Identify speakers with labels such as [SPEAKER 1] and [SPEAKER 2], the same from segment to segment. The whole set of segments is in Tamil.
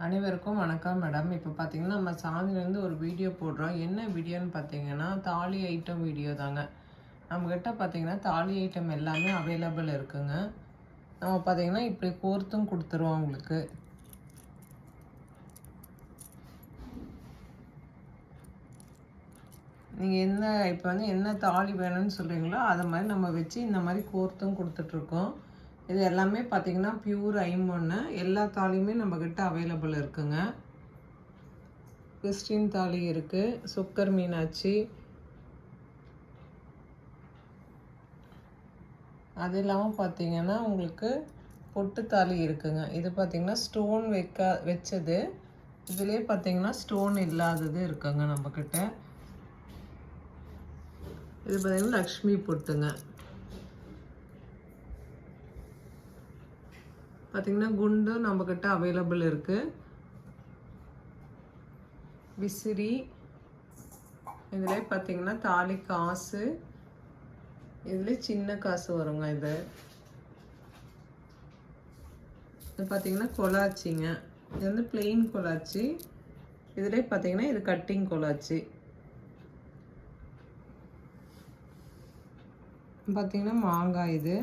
[SPEAKER 1] அனைவருக்கும் வணக்கம் மேடம். இப்போ பார்த்தீங்கன்னா நம்ம சாந்திலேருந்து ஒரு வீடியோ போடுறோம். என்ன வீடியோன்னு பார்த்தீங்கன்னா தாலி ஐட்டம் வீடியோ தாங்க. நம்மக்கிட்ட பார்த்தீங்கன்னா தாலி ஐட்டம் எல்லாமே அவைலபிள் இருக்குங்க. நம்ம பார்த்தீங்கன்னா இப்படி கோர்த்தும் கொடுத்துருவோம் உங்களுக்கு. நீங்கள் இப்போ என்ன தாலி வேணும்னு சொல்கிறீங்களோ அதை மாதிரி நம்ம வச்சு இந்த மாதிரி கோர்த்தும் கொடுத்துட்ருக்கோம். இது எல்லாமே பார்த்தீங்கன்னா பியூர் ஐம்பொன்னு. எல்லா தாலியுமே நம்மக்கிட்ட அவைலபிள் இருக்குங்க. கிறிஸ்டின் தாலி இருக்குது, சுக்கர் மீனாட்சி, அது இல்லாமல் பார்த்தீங்கன்னா உங்களுக்கு பொட்டு தாலி இருக்குங்க. இது பார்த்தீங்கன்னா ஸ்டோன் வச்சது. இதுலேயே பார்த்தீங்கன்னா ஸ்டோன் இல்லாதது இருக்குங்க நம்மக்கிட்ட. இது பார்த்தீங்கன்னா லக்ஷ்மி பொட்டுங்க. பார்த்தீங்கன்னா குண்டு நம்மக்கிட்ட அவைலபிள் இருக்குது. விசிறி, இதில் பார்த்தீங்கன்னா தாலி காசு, இதில் சின்ன காசு வருங்க. இது பார்த்தீங்கன்னா கொலாச்சிங்க. இது வந்து பிளெயின் கொலாச்சி. இதில் பார்த்தீங்கன்னா இது கட்டிங் கொலாச்சி. பார்த்தீங்கன்னா மாங்காய். இது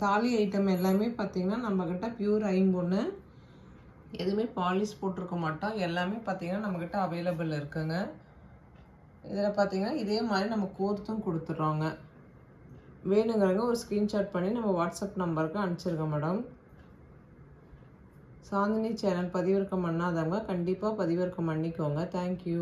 [SPEAKER 1] தாலி ஐட்டம் எல்லாமே பார்த்தீங்கன்னா நம்மக்கிட்ட பியூர் ஐம்பொன்னு. எதுவுமே பாலிஷ் போட்டிருக்க மாட்டோம். எல்லாமே பார்த்தீங்கன்னா நம்மக்கிட்ட அவைலபிள் இருக்குங்க. இதில் பார்த்தீங்கன்னா இதே மாதிரி நம்ம கோர்த்தும் கொடுத்துட்றோங்க. வேணுங்கிறவங்க ஒரு ஸ்க்ரீன்ஷாட் பண்ணி நம்ம வாட்ஸ்அப் நம்பருக்கு அனுப்பிச்சிருக்கோம் மேடம். சாந்தினி சேனல் பதிவிறக்கம் பண்ணாதவங்க கண்டிப்பாக பதிவிறக்கம் பண்ணிக்கோங்க. தேங்க்யூ.